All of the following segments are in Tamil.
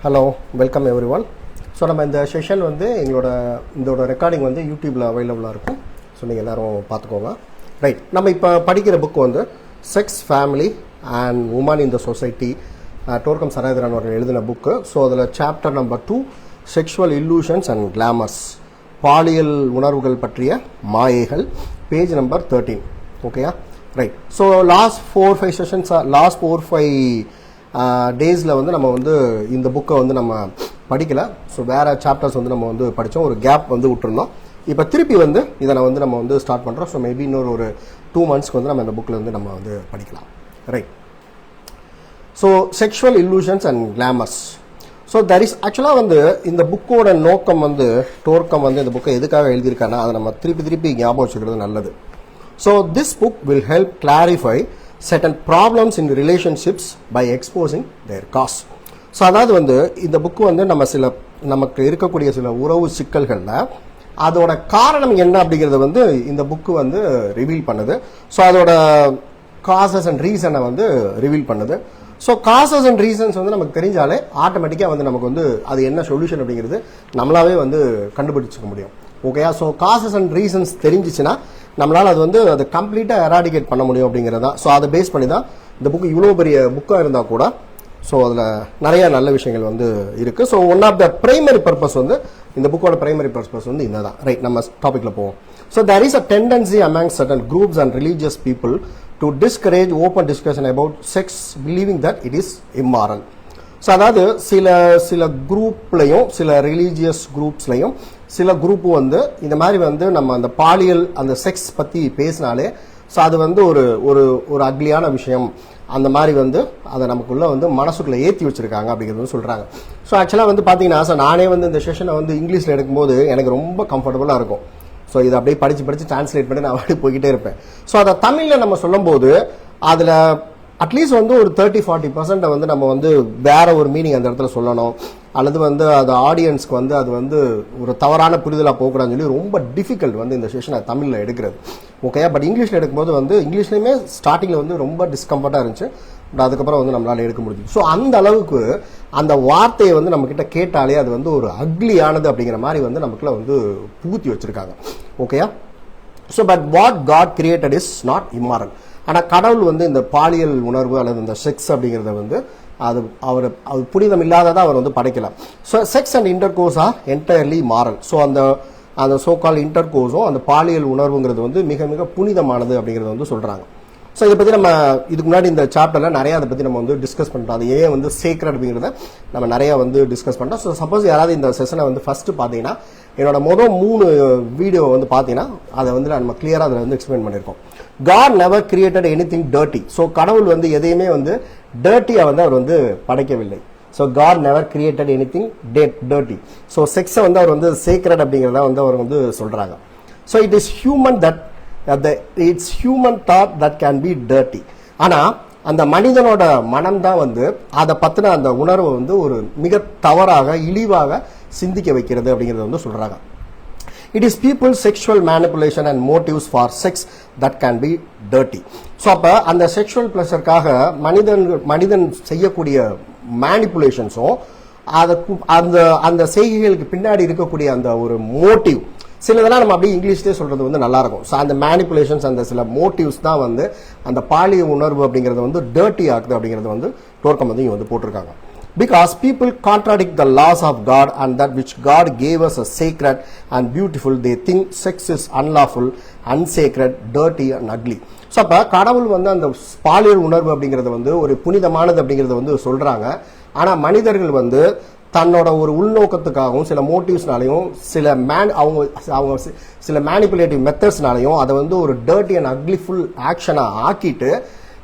Hello welcome every one. So நம்ம இந்த செஷன் வந்து இதோட ரெக்கார்டிங் வந்து யூடியூப்பில் அவைலபிளாக இருக்கும். ஸோ நீங்கள் எல்லோரும் பார்த்துக்கோங்க. ரைட், நம்ம இப்போ படிக்கிற புக் வந்து sex, family and woman in the society, டோர்கம் சரேந்திரன் அவர்கள் எழுதின புக்கு. ஸோ அதில் chapter number 2 sexual illusions and glamours, பாலியல் உணர்வுகள் பற்றிய மாயைகள், பேஜ் நம்பர் 13. ஓகேயா? Right. So last 4-5 sessions, last 4-5 டேஸில் வந்து நம்ம வந்து இந்த புக்கை வந்து நம்ம படிக்கலை. ஸோ வேறு சாப்டர்ஸ் வந்து நம்ம வந்து படித்தோம், ஒரு கேப் வந்து விட்டுருந்தோம். இப்போ திருப்பி வந்து இதை நம்ம வந்து ஸ்டார்ட் பண்ணுறோம். ஸோ மேபி இன்னொரு 2 monthsக்கு வந்து நம்ம இந்த புக்கில் வந்து நம்ம வந்து படிக்கலாம். Right. So sexual illusions and glamours. So that is ஆக்சுவலாக வந்து இந்த புக்கோட நோக்கம் வந்து டோர்கம் வந்து இந்த புக்கை எதுக்காக எழுதியிருக்காங்கன்னா அதை நம்ம திருப்பி ஞாபகம் வச்சுக்கிறது நல்லது. So this book will help clarify certain problems in relationships by exposing their cause. So அதாவது வந்து இந்த புக்கு வந்து நமக்கு இருக்கக்கூடிய சில உறவு சிக்கல்களில் அதோட காரணம் என்ன அப்படிங்கிறத வந்து இந்த புக்கு வந்து ரிவீல் பண்ணுது. ஸோ அதோட காசஸ் அண்ட் ரீசனை வந்து ரிவீல் பண்ணுது. ஸோ காசஸ் அண்ட் ரீசன்ஸ் வந்து நமக்கு தெரிஞ்சாலே ஆட்டோமேட்டிக்காக வந்து நமக்கு வந்து அது என்ன சொல்யூஷன் அப்படிங்கிறது நம்மளாவே வந்து கண்டுபிடிச்சிக்க முடியும். ஓகேயா? ஸோ காசஸ் அண்ட் ரீசன்ஸ் தெரிஞ்சிச்சுன்னா நம்மளால் அது வந்து அதை கம்ப்ளீட்டாக எராடிகேட் பண்ண முடியும் அப்படிங்கிறதா. ஸோ அதை பேஸ் பண்ணி தான் இந்த புக்கு இவ்வளோ பெரிய புக்காக இருந்தால் கூட ஸோ அதில் நிறைய நல்ல விஷயங்கள் வந்து இருக்குது. So one of the primary purpose வந்து இந்த புக்கோட பிரைமரி பர்பஸ் வந்து இந்த தான். ரைட், நம்ம டாப்பிக்கில் போவோம். So there is a tendency among certain groups and religious people to discourage open discussion about sex, believing that it is immoral. So அதாவது சில குரூப்லையும் சில ரிலீஜியஸ் குரூப்ஸ்லையும் சில குரூப் வந்து இந்த மாதிரி வந்து நம்ம அந்த பாலியல் அந்த செக்ஸ் பற்றி பேசினாலே ஸோ அது வந்து ஒரு அக்லியான விஷயம், அந்த மாதிரி வந்து அதை நமக்குள்ள வந்து மனசுக்குள்ளே ஏற்றி வச்சிருக்காங்க அப்படிங்கிறது வந்து சொல்கிறாங்க. ஸோ ஆக்சுவலாக வந்து பார்த்தீங்கன்னா ஸோ நானே வந்து இந்த செஷனை வந்து இங்கிலீஷில் எடுக்கும்போது எனக்கு ரொம்ப கம்ஃபர்டபுளாக இருக்கும். ஸோ இதை அப்படியே படித்து டிரான்ஸ்லேட் பண்ணி நான் அப்படியே போய்கிட்டே இருப்பேன். ஸோ அதை தமிழில் நம்ம சொல்லும்போது அதில் அட்லீஸ்ட் வந்து ஒரு 30-40% வந்து நம்ம வந்து வேற ஒரு மீனிங் அந்த இடத்துல சொல்லணும், அல்லது வந்து அது ஆடியன்ஸ்க்கு வந்து அது வந்து ஒரு தவறான புரிதலாக போகக்கூடாதுன்னு சொல்லி ரொம்ப டிஃபிகல்ட் வந்து இந்த செஷனை தமிழில் எடுக்கிறது. ஓகே, பட் இங்கிலீஷில் எடுக்கும்போது வந்து இங்கிலீஷ்லையுமே ஸ்டார்டிங்கில் வந்து ரொம்ப டிஸ்கம்ஃபர்ட்டாக இருந்துச்சு. பட் அதுக்கப்புறம் வந்து நம்மளால் எடுக்க முடியும். ஸோ அந்த அளவுக்கு அந்த வார்த்தையை வந்து நம்மக்கிட்ட கேட்டாலே அது வந்து ஒரு அக்லியானது அப்படிங்கிற மாதிரி வந்து நமக்குள்ள வந்து புகுத்தி வச்சிருக்காங்க. ஓகேயா? So but what God created is not immoral. ஆனால் கடவுள் வந்து இந்த பாலியல் உணர்வு அல்லது இந்த செக்ஸ் அப்படிங்கிறத வந்து அது புனிதம் இல்லாததாக அவர் வந்து படைக்கலாம். So sex and intercourse are entirely moral. So அந்த சோகால் இன்டர் கோர்ஸும் அந்த பாலியல் உணர்வுங்கிறது வந்து மிக மிக புனிதமானது அப்படிங்கிறத வந்து சொல்கிறாங்க. ஸோ இதை பற்றி நம்ம இதுக்கு முன்னாடி இந்த சாப்டரில் நிறையா அதை பற்றி நம்ம வந்து டிஸ்கஸ் பண்ணுறோம். அது ஏன் வந்து சேக்ரெட் அப்படிங்கிறத நம்ம நிறையா வந்து டிஸ்கஸ் பண்ணுறோம். ஸோ சப்போஸ் யாராவது இந்த செஷனை வந்து ஃபஸ்ட்டு பார்த்தீங்கன்னா என்னோட மொதல் 3 வீடியோ வந்து பார்த்தீங்கன்னா அதை வந்து நம்ம கிளியராக அதில் வந்து எக்ஸ்பிளைன் பண்ணியிருக்கோம். God never created anything dirty. So கடவுள் வந்து எதையுமே வந்து டர்ட்டியாக வந்து அவர் வந்து படைக்கவில்லை. So God never created anything dirty. So செக்ஸை வந்து அவர் வந்து சேக்ரெட் அப்படிங்கிறத வந்து அவர் வந்து சொல்கிறாங்க. So it is human that it's human thought that can be dirty. ஆனால் அந்த மனிதனோட மனம் தான் வந்து அதை பற்றின அந்த உணர்வை வந்து ஒரு மிக தவறாக இழிவாக சிந்திக்க வைக்கிறது அப்படிங்கிறத வந்து சொல்கிறாங்க. It is people's sexual manipulation and motives for sex that can be dirty. So அப்போ அந்த செக்ஷுவல் ப்ளஷருக்காக மனிதன் செய்யக்கூடிய மேனிப்புலேஷன்ஸும் அந்த செய்கைகளுக்கு பின்னாடி இருக்கக்கூடிய அந்த ஒரு மோட்டிவ், சிலதெல்லாம் நம்ம அப்படியே இங்கிலீஷ்லேயே சொல்கிறது வந்து நல்லாயிருக்கும். ஸோ அந்த மேனிப்புலேஷன்ஸ் அந்த சில மோட்டிவ்ஸ் தான் வந்து அந்த பாலியல் உணர்வு அப்படிங்கிறது வந்து டர்ட்டி ஆகுது அப்படிங்கிறது வந்து டோர்கம் வந்து இங்கே வந்து போட்டிருக்காங்க. Because people contradict the laws of God and that which God gave us as sacred and beautiful, they think sex is unlawful, unsacred, dirty and ugly. So அப்போ கடவுள் வந்து அந்த பாலியல் உணர்வு அப்படிங்கிறது வந்து ஒரு புனிதமானது அப்படிங்கிறத வந்து சொல்கிறாங்க. ஆனால் மனிதர்கள் வந்து தன்னோட ஒரு உள்நோக்கத்துக்காகவும் சில மோட்டிவ்ஸ்னாலையும் அவங்க சில மேனிப்புலேட்டிவ் மெத்தட்ஸ்னாலையும் அதை வந்து ஒரு டர்ட்டி அண்ட் அக்லிஃபுல் ஆக்ஷனாக ஆக்கிட்டு,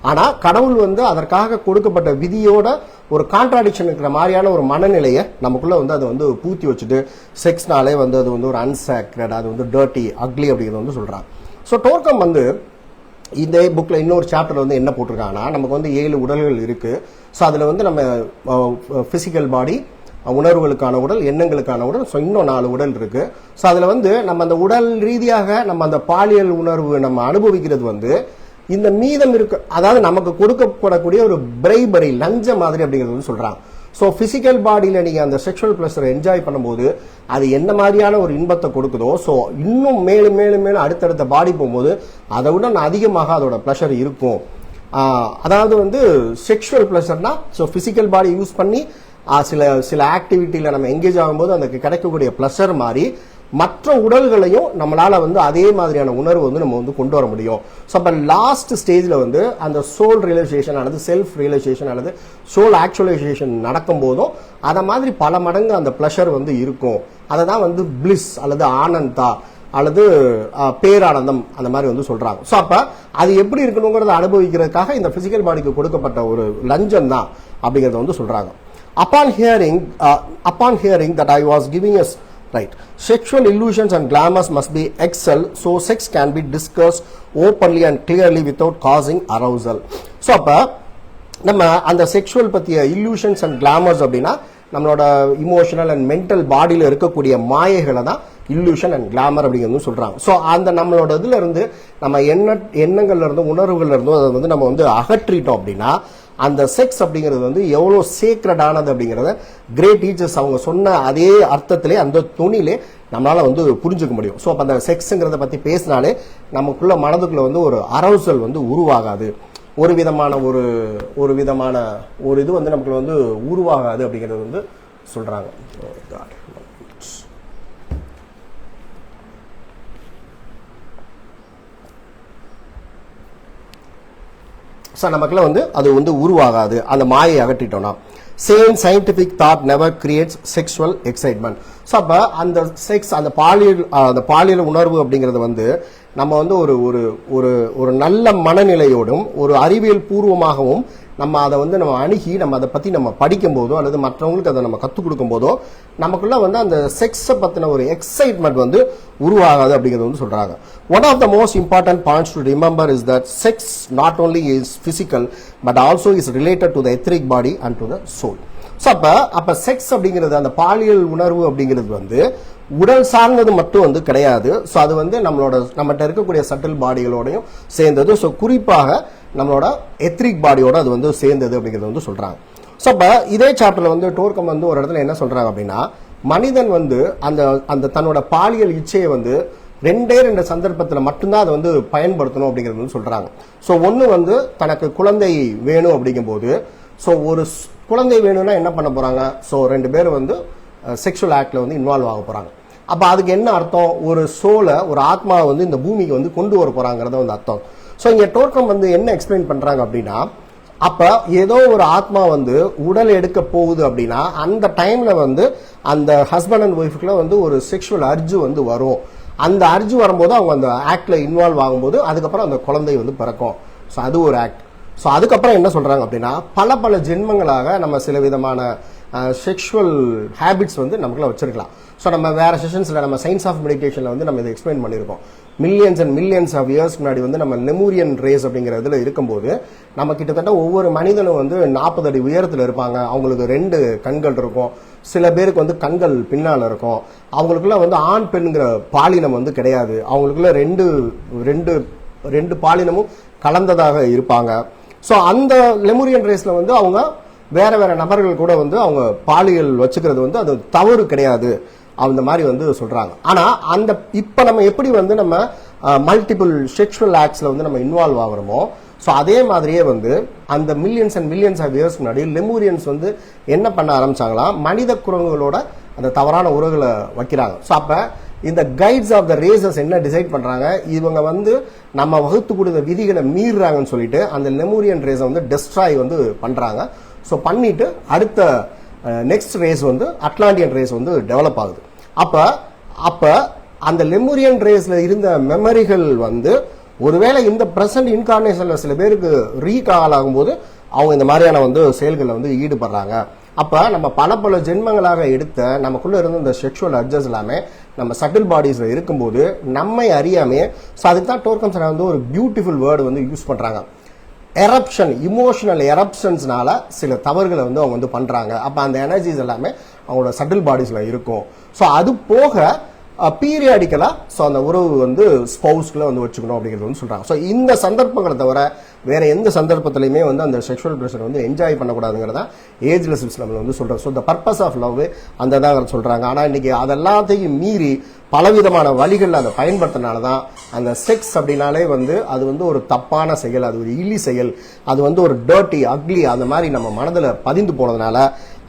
ஆனால் கடவுள் வந்து அதற்காக கொடுக்கப்பட்ட விதியோட ஒரு கான்ட்ராடிக்ஷன் இருக்கிற மாதிரியான ஒரு மனநிலையை நமக்குள்ள வந்து அதை வந்து பூத்தி வச்சுட்டு செக்ஸ்னாலே வந்து அது வந்து ஒரு அன்சேக்ரட், அது வந்து டர்ட்டி, அக்லி அப்படிங்கிறது வந்து சொல்கிறாங்க. ஸோ டோர்கம் வந்து இந்த புக்கில் இன்னொரு சாப்டர் வந்து என்ன போட்டிருக்காங்கன்னா, நமக்கு வந்து 7 உடல்கள் இருக்குது. ஸோ அதில் வந்து நம்ம ஃபிசிக்கல் பாடி, உணர்வுகளுக்கான உடல், எண்ணங்களுக்கான உடல், ஸோ இன்னும் 4 உடல் இருக்குது. ஸோ அதில் வந்து நம்ம அந்த உடல் ரீதியாக நம்ம அந்த பாலியல் உணர்வு நம்ம அனுபவிக்கிறது வந்து இந்த மீதம் இருக்கு, அதாவது நமக்கு கொடுக்கப்படக்கூடிய ஒரு பிரைபரி லஞ்ச மாதிரி அப்படிங்கிறது வந்து சொல்றாங்க. ஸோ ஃபிசிக்கல் பாடியில் நீங்கள் அந்த செக்ஷுவல் ப்ளஷரை என்ஜாய் பண்ணும்போது அது என்ன மாதிரியான ஒரு இன்பத்தை கொடுக்குதோ, ஸோ இன்னும் மேலும் மேலும் மேலும் அடுத்தடுத்த பாடி போகும்போது அதை விட அதிகமாக அதோட ப்ளஷர் இருக்கும். அதாவது வந்து செக்ஷுவல் ப்ளஷர்னா ஸோ ஃபிசிக்கல் பாடி யூஸ் பண்ணி சில ஆக்டிவிட்டியில் நம்ம எங்கேஜ் ஆகும்போது அந்த கிடைக்கக்கூடிய ப்ளஷர் மாதிரி மற்ற உடல்களையும் நம்மளால வந்து அதே மாதிரியான உணர்வு வந்து நம்ம வந்து கொண்டு வர முடியும். ஸோ அப்போ லாஸ்ட் ஸ்டேஜில் வந்து அந்த சோல் ரியலைசேஷன் அல்லது செல்ஃப் ரியலைசேஷன் அல்லது சோல் ஆக்சுவலைசேஷன் நடக்கும் போதும் அதை மாதிரி பல மடங்கு அந்த ப்ளஷர் வந்து இருக்கும். அதை தான் வந்து பிளிஸ் அல்லது ஆனந்தா அல்லது பேரானந்தம் அந்த மாதிரி வந்து சொல்றாங்க. ஸோ அப்போ அது எப்படி இருக்கணுங்கிறத அனுபவிக்கிறதுக்காக இந்த பிசிக்கல் பாடிக்கு கொடுக்கப்பட்ட ஒரு லஞ்சம் தான் அப்படிங்கிறத வந்து சொல்றாங்க. Upon hearing that I was giving us right, sexual illusions and glamours must be excelled, so sex can be discussed openly and clearly without causing arousal. So அப்ப நம்ம அந்த செக்ஷுவல் பத்திய illusions and glamours அப்படின்னா நம்மளோட இமோஷனல் அண்ட் மென்டல் பாடியில் இருக்கக்கூடிய மாயைகளை தான் illusion and glamour அப்படிங்கிறது சொல்றாங்க. ஸோ அந்த நம்மளோட இதுல இருந்து நம்ம எண்ணங்கள்ல இருந்து உணர்வுகள்ல இருந்தும் அதை வந்து நம்ம வந்து அகற்றிட்டோம் அப்படின்னா அந்த செக்ஸ் அப்படிங்கிறது வந்து எவ்வளோ சேக்ரடானது அப்படிங்கிறத கிரேட் டீச்சர்ஸ் அவங்க சொன்ன அதே அர்த்தத்திலே அந்த துணிலே நம்மளால வந்து புரிஞ்சுக்க முடியும். ஸோ அப்போ அந்த செக்ஸுங்கிறத பற்றி பேசினாலே நமக்குள்ள மனதுக்குள்ள வந்து ஒரு அரவுசல் வந்து உருவாகாது, ஒரு விதமான ஒரு இது வந்து நமக்கு வந்து உருவாகாது அப்படிங்கிறது வந்து சொல்றாங்க. ஸோ நமக்குள்ள வந்து அது வந்து உருவாகாது, அந்த மாயை அகற்றிட்டோம்னா. Same scientific thought never creates sexual excitement. So அப்போ அந்த செக்ஸ் அந்த பாலியல் உணர்வு அப்படிங்கிறது வந்து நம்ம வந்து ஒரு நல்ல மனநிலையோடும் ஒரு அறிவியல் பூர்வமாகவும் நம்ம அதை வந்து நம்ம அணுகி நம்ம அதை பற்றி நம்ம படிக்கும் போதோ அல்லது மற்றவங்களுக்கு அதை நம்ம கற்றுக் கொடுக்கும் போதோ நமக்குள்ள வந்து அந்த செக்ஸை பற்றின ஒரு எக்ஸைட்மெண்ட் வந்து உருவாகாது அப்படிங்கிறது வந்து சொல்கிறாங்க. One of the most important points to remember is that sex not only is physical but also is related to the etheric body and to the soul. So அப்போ செக்ஸ் அப்படிங்கிறது அந்த பாலியல் உணர்வு அப்படிங்கிறது வந்து உடல் சார்ந்தது மட்டும் வந்து கிடையாது. ஸோ அது வந்து நம்மகிட்ட இருக்கக்கூடிய சட்டில் பாடிகளோடையும் சேர்ந்தது. ஸோ குறிப்பாக நம்மளோட எத்ரிக் பாடியோட அது வந்து சேர்ந்தது அப்படிங்கிறது வந்து சொல்றாங்க. ஸோ அப்போ இதே சாப்டர்ல வந்து டோர்கம் வந்து ஒரு இடத்துல என்ன சொல்றாங்க அப்படின்னா மனிதன் வந்து அந்த தன்னோட பாலியல் இச்சையை வந்து ரெண்டு சந்தர்ப்பத்தில் மட்டும்தான் அதை வந்து பயன்படுத்தணும் அப்படிங்கிறது வந்து சொல்றாங்க. ஸோ ஒன்று வந்து தனக்கு குழந்தை வேணும் அப்படிங்கும்போது, ஸோ ஒரு குழந்தை வேணும்னா என்ன பண்ண போறாங்க, ஸோ ரெண்டு பேரும் வந்து செக்ஷுவல் ஆக்ட்ல வந்து இன்வால்வ் ஆக போறாங்க. அப்ப அதுக்கு என்ன அர்த்தம், ஒரு சோலை ஒரு ஆத்மாவை வந்து இந்த பூமிக்கு வந்து கொண்டு வர போறாங்கிறத வந்து அர்த்தம். ஸோ இங்க டோர்கம் வந்து என்ன எக்ஸ்பிளைன் பண்றாங்க அப்படின்னா அப்ப ஏதோ ஒரு ஆத்மா வந்து உடல் எடுக்க போகுது அப்படின்னா அந்த டைம்ல வந்து அந்த ஹஸ்பண்ட் அண்ட் ஒய்ஃபுக்குள்ள வந்து ஒரு செக்ஷுவல் அர்ஜு வந்து வரும். அந்த அர்ஜு வரும்போது அவங்க அந்த ஆக்ட்ல இன்வால்வ் ஆகும்போது அதுக்கப்புறம் அந்த குழந்தை வந்து பிறக்கும். ஸோ அது ஒரு ஆக்ட். ஸோ அதுக்கப்புறம் என்ன சொல்றாங்க அப்படின்னா பல ஜென்மங்களாக நம்ம சில விதமான செக்ஷுவல் ஹேபிட்ஸ் வந்து நமக்குள்ள வச்சிருக்கலாம். ஸோ நம்ம வேற செஷன்ஸ்ல நம்ம சயின்ஸ் ஆஃப் மெடிடேஷன்ல வந்து நம்ம இதை எக்ஸ்பிளைன் பண்ணியிருக்கோம். மில்லியன்ஸ் அண்ட் மில்லியன்ஸ் ஆஃப் இயர்ஸ்க்கு முன்னாடி வந்து நம்ம லெமூரியன் ரேஸ் அப்படிங்கிற இதுல இருக்கும்போது நம்ம கிட்டத்தட்ட ஒவ்வொரு மனிதனும் வந்து 40 அடி உயரத்தில் இருப்பாங்க. அவங்களுக்கு 2 கண்கள் இருக்கும். சில பேருக்கு வந்து கண்கள் பின்னால இருக்கும். அவங்களுக்குள்ள வந்து ஆண் பெண்ங்கிற பாலினம் வந்து கிடையாது. அவங்களுக்குள்ள ரெண்டு பாலினமும் கலந்ததாக இருப்பாங்க. ஸோ அந்த லெமூரியன் ரேஸ்ல வந்து அவங்க வேற நபர்கள் கூட வந்து அவங்க பாலியல் வச்சுக்கிறது வந்து அது தவறு கிடையாது அந்த மாதிரி வந்து சொல்றாங்க. ஆனா அந்த இப்ப நம்ம எப்படி வந்து நம்ம மல்டிபிள் செக்ஷுவல் ஆக்ட்ஸ்ல வந்து நம்ம இன்வால்வ் ஆகிறோமோ, ஸோ அதே மாதிரியே வந்து அந்த millions and millions of years முன்னாடி லெமூரியன்ஸ் வந்து என்ன பண்ண ஆரம்பிச்சாங்களா, மனித குரங்குகளோட அந்த தவறான உறவுகளை வைக்கிறாங்க. ஸோ அப்ப இந்த கைட்ஸ் ஆஃப் த ரேசஸ் என்ன டிசைட் பண்றாங்க, இவங்க வந்து நம்ம வகுத்து கொடுத்த விதிகளை மீறுறாங்கன்னு சொல்லிட்டு அந்த லெமூரியன் ரேஸை வந்து டெஸ்ட்ராய் வந்து பண்றாங்க. ஸோ பண்ணிட்டு அடுத்த நெக்ஸ்ட் ரேஸ் வந்து அட்லாண்டியன் ரேஸ் வந்து டெவலப் ஆகுது. அப்ப அந்த லெமூரியன் ரேஸ்ல இருந்த மெமரிகள் வந்து ஒருவேளை இந்த பிரசன்ட் இன்கார்னேஷன்ல சில பேருக்கு ரீகால் ஆகும்போது அவங்க இந்த மாதிரியான வந்து செயல்களில் வந்து ஈடுபடுறாங்க. அப்ப நம்ம பல ஜென்மங்களாக எடுத்த நமக்குள்ள இருந்த இந்த செக்ஷுவல் அர்ஜஸ் எல்லாமே நம்ம சட்டில் பாடிஸ்ல இருக்கும்போது நம்மை அறியாமே, ஸோ அதுக்கு தான் டோர்கம் சார் வந்து ஒரு பியூட்டிஃபுல் வேர்டு வந்து யூஸ் பண்றாங்க, எரப்ஷன், இமோஷனல் எரப்ஷன்ஸ்னால சில தவறுகளை வந்து அவங்க வந்து பண்றாங்க. அப்ப அந்த எனர்ஜிஸ் எல்லாமே அவங்களோட சட்டில் பாடிஸ்ல இருக்கும். ஸோ அது போக பீரியாடிக்கலா ஸோ அந்த உறவு வந்து ஸ்பௌஸ்க்குள்ள வந்து வச்சுக்கணும் அப்படிங்கிறது வந்து சொல்றாங்க. ஸோ இந்த சந்தர்ப்பங்களை தவிர வேற எந்த சந்தர்ப்பத்திலையுமே வந்து அந்த செக்ஷுவல் ப்ளஷர் வந்து என்ஜாய் பண்ணக்கூடாதுங்கிறதா ஏஜ்லெஸ் நம்ம வந்து சொல்றோம். So the purpose of love அந்த தான் சொல்றாங்க. ஆனால் இன்னைக்கு அதெல்லாத்தையும் மீறி பலவிதமான வழிகளில் அதை பயன்படுத்தினால தான் அந்த செக்ஸ் அப்படின்னாலே வந்து அது வந்து ஒரு தப்பான செயல், அது ஒரு இழி செயல், அது வந்து ஒரு டர்ட்டி அக்லி அந்த மாதிரி நம்ம மனதில் பதிந்து போனதுனால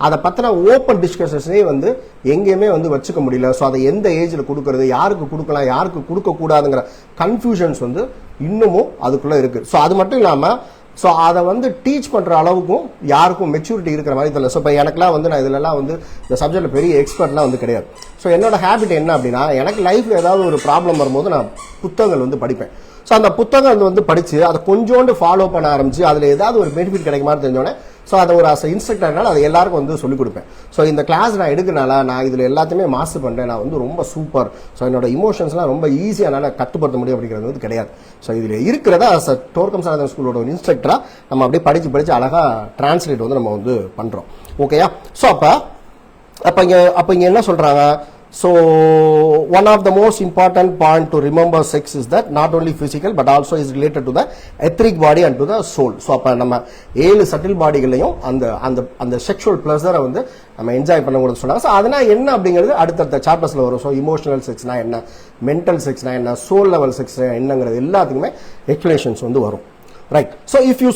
அதை பற்றின ஓப்பன் டிஸ்கஷன்ஸே வந்து எங்கேயுமே வந்து வச்சுக்க முடியல. ஸோ அதை எந்த ஏஜில் கொடுக்கறது, யாருக்கு கொடுக்கலாம், யாருக்கு கொடுக்கக்கூடாதுங்கிற கன்ஃபியூஷன்ஸ் வந்து இன்னமும் அதுக்குள்ளே இருக்குது. ஸோ அது மட்டும் இல்லாமல் ஸோ அதை வந்து டீச் பண்ணுற அளவுக்கும் யாருக்கும் மெச்சூரிட்டி இருக்கிற மாதிரி தெரியல. ஸோ இப்போ எனக்குலாம் வந்து நான் இதிலலாம் வந்து இந்த சப்ஜெக்டில் பெரிய எக்ஸ்பர்ட்லாம் வந்து கிடையாது. ஸோ என்னோட ஹேபிட் என்ன அப்படின்னா, எனக்கு லைஃப்பில் ஏதாவது ஒரு ப்ராப்ளம் வரும்போது நான் புத்தகங்கள் வந்து படிப்பேன். ஸோ அந்த புத்தகம் வந்து படித்து அதை கொஞ்சோண்டு ஃபாலோ பண்ண ஆரம்பிச்சு அதில் ஏதாவது ஒரு பெனிஃபிட் கிடைக்குமா தெரிஞ்சோடனே ஸோ அதை ஒரு இன்ஸ்ட்ரக்டர்னால அதை எல்லாருக்கும் வந்து சொல்லிக் கொடுப்பேன். ஸோ இந்த கிளாஸ் நான் எடுக்கிறனால நான் இதில் எல்லாத்தையுமே மாஸ்டர் பண்ணுறேன், நான் வந்து ரொம்ப சூப்பர், ஸோ என்னோட இமோஷன்ஸ்லாம் ரொம்ப ஈஸியாக என்னால் கட்டுப்படுத்த முடியும் அப்படிங்கிறது வந்து கிடையாது. ஸோ இதில் இருக்கிறதா டோர்க்கம் சாரதன் ஸ்கூலோட ஒரு இன்ஸ்ட்ரக்டராக நம்ம அப்படியே படித்து அழகாக டிரான்ஸ்லேட் வந்து நம்ம வந்து பண்ணுறோம். ஓகேயா? ஸோ அப்போ இங்கே என்ன சொல்கிறாங்க? So one of the most important point to remember sex is that not only physical but also is related to the etheric body and to the soul. So அப்ப நம்ம 7 சட்டில் பாடிகளையும் அந்த செக்ஷுவல் பிளஸரை வந்து நம்ம என்ஜாய் பண்ணக்கூடாது சொன்னாங்க. ஸோ அதனால் என்ன அப்படிங்கிறது அடுத்தடுத்த சாப்டர்ஸில் வரும். ஸோ இமோஷனல் செக்ஸ்னா என்ன, மென்டல் செக்ஸ்னா என்ன, சோல் லெவல் செக்ஸ் என்னங்கிறது எல்லாத்துக்குமே எக்ஸ்பிளேஷன்ஸ் வந்து வரும். Right. So if you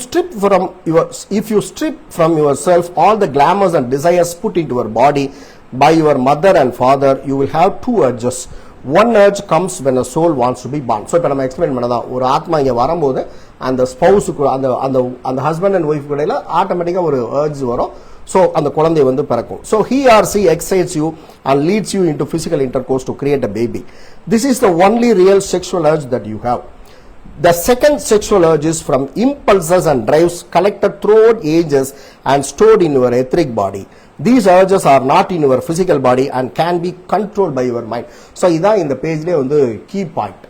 strip from yourself all the glamours and desires put into your body by your mother and father, you will have two urges. One urge comes when a soul wants to be born. So இப்ப நம்ம எக்ஸ்பிளைன் பண்ணதா ஒரு ஆத்மா இங்க வரும்போது அந்த ஸ்பௌஸுக்கு அந்த ஹஸ்பண்ட் அண்ட் ஒய்ஃப் இடையில ஆட்டோமேட்டிக்கா ஒரு urge வரும். So அந்த குழந்தை வந்து பிறக்கும். So he or she excites you and leads you into physical intercourse to create a baby. This is the only real sexual urge that you have. The second sexual urge is from impulses and drives collected throughout ages and stored in your etheric body. These urges are not in your physical body and can be controlled by your mind. So இதான் இந்த பேஜ்லயே வந்து key point.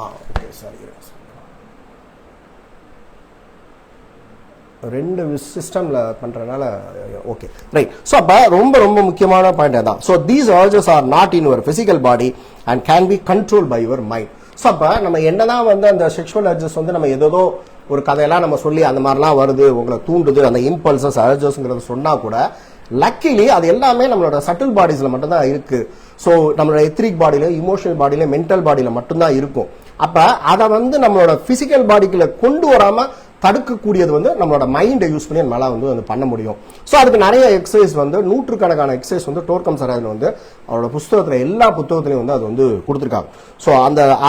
Okay, sorry. ரெண்டு சிஸ்டம்ல பண்றனால ஓகே ரைட். ஸோ அப்போ ரொம்ப ரொம்ப முக்கியமான பாயிண்ட் தான். So these urges are not in your physical body and can be controlled by your mind. So அப்போ நம்ம என்னதான் வந்து அந்த செக்ஷுவல் அர்ஜஸ் வந்து நம்ம ஏதோ ஒரு கதையெல்லாம் நம்ம சொல்லி அந்த மாதிரிலாம் வருது, உங்களை தூண்டுது, அந்த இம்பல்சஸ் அர்ஜஸ்ங்கிறது சொன்னா கூட லக்கிலி அது எல்லாமே நம்மளோட சட்டில் பாடிஸ்ல மட்டும்தான் இருக்கு. ஸோ நம்மளோட எத்ரிக் பாடியில, இமோஷனல் பாடியில, மென்டல் பாடியில மட்டும்தான் இருக்கும். அப்ப அதை வந்து நம்மளோட பிசிக்கல் பாடிக்குள்ள கொண்டு வராம தடுக்கக்கூடியது வந்து நம்மளோட மைண்டை யூஸ் பண்ணி நம்மளால வந்து பண்ண முடியும். ஸோ அதுக்கு நிறைய எக்ஸசைஸ் வந்து நூற்றுக்கணக்கான எக்ஸசைஸ் வந்து டோர்க்கம் சாரதன் வந்து அவரோட புஸ்தகத்தில் எல்லா புத்தகத்திலையும் வந்து அது வந்து கொடுத்துருக்காங்க. ஸோ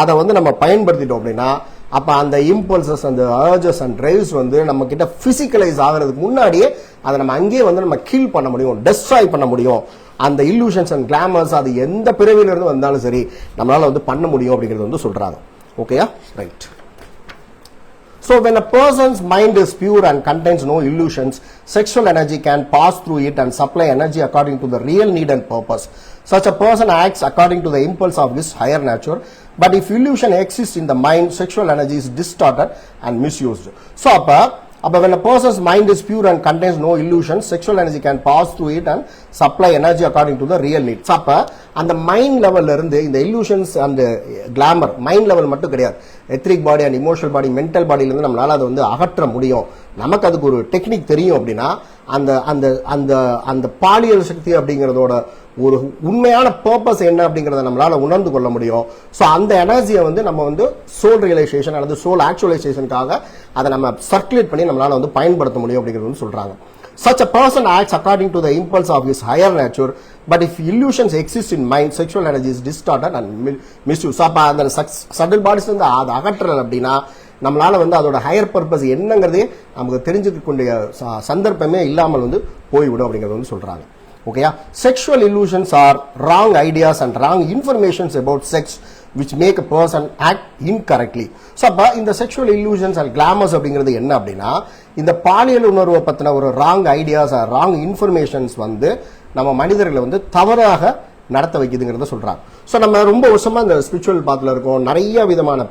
அதை வந்து நம்ம பயன்படுத்திட்டோம் அப்படின்னா அப்போ அந்த இம்பல்சஸ், அந்த அர்ஜஸ் அண்ட் டிரைவ்ஸ் வந்து நம்ம கிட்ட பிசிக்கலைஸ் ஆகிறதுக்கு முன்னாடியே அதை நம்ம அங்கேயே வந்து நம்ம கில் பண்ண முடியும், டெஸ்ட்ராய் பண்ண முடியும். அந்த இல்லூஷன்ஸ் அண்ட் கிளாமர்ஸ் அது எந்த பிறவிலிருந்து வந்தாலும் சரி நம்மளால வந்து பண்ண முடியும் அப்படிங்கிறது வந்து சொல்றாங்க. ஓகேயா? Right. So when a person's mind is pure and contains no illusions, sexual energy can pass through it and supply energy according to the real need and purpose. Such a person acts according to the impulse of his higher nature. But if illusion exists in the mind, sexual energy is distorted and misused. So when a person's mind is pure and contains no illusions, sexual energy can pass through it and supply energy according to the real need. So அந்த மைண்ட் லெவல்ல இருந்து இந்த illusions and glamour mind level மட்டும் கிடையாது, etheric body and emotional body, mental பாடியில இருந்து நம்மளால அதை வந்து அகற்ற முடியும். நமக்கு அதுக்கு ஒரு டெக்னிக் தெரியும் அப்படின்னா அந்த அந்த அந்த அந்த பாலியல் சக்தி அப்படிங்கிறதோட ஒரு உண்மையான பர்பஸ் என்ன அப்படிங்கறத நம்மளால உணர்ந்து கொள்ள முடியும். ஸோ அந்த எனர்ஜியை வந்து நம்ம வந்து சோல் ரியலைசேஷன் அல்லது சோல் ஆக்சுவலைசேஷனுக்காக அதை நம்ம சர்க்குலேட் பண்ணி நம்மளால வந்து பயன்படுத்த முடியும் அப்படிங்கிறது வந்து சொல்றாங்க. Such a person acts according to the impulse of his higher nature, but if illusions exist in mind, sexual energy is distorted and misused. அப்ப அந்த சட்டில் பாடிஸ் வந்து அதை அகற்றல் அப்படின்னா நம்மளால வந்து அதோட ஹையர் பர்பஸ் என்னங்கிறதே நமக்கு தெரிஞ்சுக்கக்கூடிய சந்தர்ப்பமே இல்லாமல் வந்து போய்விடும் அப்படிங்கிறது வந்து சொல்றாங்க. ஓகேயா? Sexual illusions are wrong ideas and wrong informations about sex which make a person act incorrectly. So அப்ப இந்த செக்ஷுவல் இல்லூஷன்ஸ் அண்ட் கிளாமர்ஸ் அப்படிங்கிறது என்ன அப்படின்னா இந்த பாலியல் உணர்வை பத்தின ஒரு ராங் ஐடியாஸ், ராங் இன்ஃபர்மேஷன்ஸ் வந்து நம்ம மனிதர்களை வந்து தவறாக நடத்த வைக்குதுங்கிறத சொல்றாங்க. ஸோ நம்ம ரொம்ப வருஷமா இந்த ஸ்பிரிச்சுவல் பாத்துல இருக்கோம், நிறைய விதமான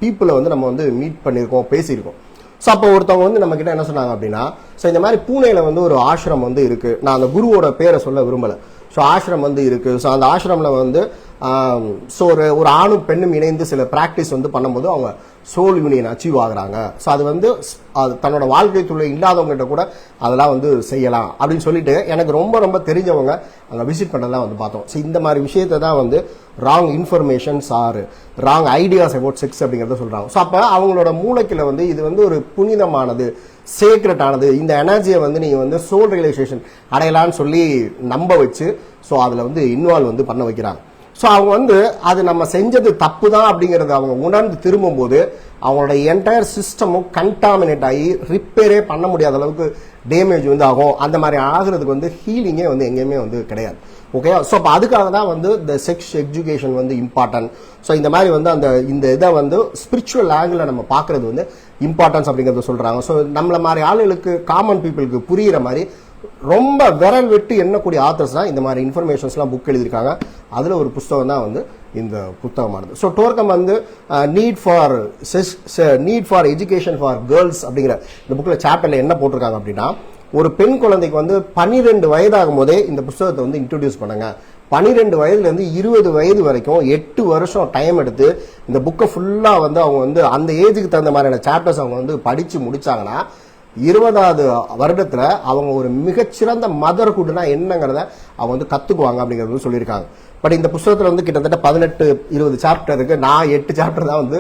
பீப்புளை வந்து நம்ம வந்து மீட் பண்ணியிருக்கோம், பேசியிருக்கோம். ஸோ அப்போ ஒருத்தவங்க வந்து நம்ம கிட்ட என்ன சொன்னாங்க அப்படின்னா, ஸோ இந்த மாதிரி பூனேல வந்து ஒரு ஆசிரம் வந்து இருக்கு, நான் அந்த குருவோட பேரை சொல்ல விரும்பல. ஸோ ஆசிரம் வந்து இருக்கு. ஸோ அந்த ஆசிரமில் வந்து ஸோ ஒரு ஆணும் பெண்ணும் இணைந்து சில ப்ராக்டிஸ் வந்து பண்ணும்போது அவங்க சோல் யூனியன் அச்சீவ் ஆகுறாங்க. ஸோ அது வந்து அது தன்னோட வாழ்க்கை துறை இல்லாதவங்ககிட்ட கூட அதெல்லாம் வந்து செய்யலாம் அப்படின்னு சொல்லிட்டு எனக்கு ரொம்ப ரொம்ப தெரிஞ்சவங்க அங்கே விசிட் பண்ணதெல்லாம் வந்து பார்த்தோம். ஸோ இந்த மாதிரி விஷயத்தை தான் வந்து wrong informations R wrong ideas about sex அப்படிங்கிறத சொல்கிறாங்க. ஸோ அப்போ அவங்களோட மூளைக்குள்ள வந்து இது வந்து ஒரு புனிதமானது, சேக்ரெட் ஆனது, இந்த எனர்ஜியை வந்து நீங்கள் வந்து சோல் ரியலைசேஷன் அடையலான்னு சொல்லி நம்ப வச்சு ஸோ அதில் வந்து இன்வால்வ் வந்து பண்ண வைக்கிறாங்க. ஸோ அவங்க வந்து அது நம்ம செஞ்சது தப்பு தான் அப்படிங்கிறத அவங்க உணர்ந்து திரும்பும்போது அவங்களோட என்டையர் சிஸ்டமும் கண்டாமினேட் ஆகி ரிப்பேரே பண்ண முடியாத அளவுக்கு டேமேஜ் வந்து ஆகும். அந்த மாதிரி ஆகுறதுக்கு வந்து ஹீலிங்கே வந்து எங்கேயுமே வந்து கிடையாது. ஓகே, ஸோ அப்போ அதுக்காக தான் வந்து இந்த செக்ஸ் எஜுகேஷன் வந்து இம்பார்ட்டன்ட். ஸோ இந்த மாதிரி வந்து இந்த இதை வந்து ஸ்பிரிச்சுவல் ஆங்கிள் நம்ம பார்க்கறது வந்து இம்பார்ட்டன்ஸ் அப்படிங்கிறத சொல்றாங்க. ஸோ நம்மள மாதிரி ஆளுகளுக்கு, காமன் பீப்புளுக்கு புரியுற மாதிரி ரொம்ப விரல் விட்டு எண்ணக்கூடிய ஆத்தர்ஸ் தான் இந்த மாதிரி இன்ஃபர்மேஷன்ஸ்லாம் புக் எழுதியிருக்காங்க. அதில் ஒரு புத்தகம் தான் வந்து இந்த புத்தகமானது. ஸோ டோர்கம் வந்து need for education for girls அப்படிங்கிற இந்த புக்கில் சாப்டரில் என்ன போட்டிருக்காங்க அப்படின்னா, ஒரு பெண் குழந்தைக்கு வந்து 12 வயதாகும் போதே இந்த புத்தகத்தை வந்து இன்ட்ரோடியூஸ் பண்ணுங்க. 12 வயதுலேருந்து 20 வயது வரைக்கும் 8 வருஷம் டைம் எடுத்து இந்த புக்கை ஃபுல்லாக வந்து அவங்க வந்து அந்த ஏஜுக்கு தகுந்த மாதிரியான சாப்டர்ஸ் அவங்க வந்து படித்து முடிச்சாங்கன்னா 20வது வருடத்துல அவங்க ஒரு மிகச்சிறந்த மதர்ஹுட்னா என்னங்கிறத அவங்க வந்து கத்துக்குவாங்க அப்படிங்கறது சொல்லியிருக்காங்க. பட் இந்த புத்தகத்துல வந்து கிட்டத்தட்ட 18-20 சாப்டர் இருக்கு. நான் 8 சாப்டர் தான் வந்து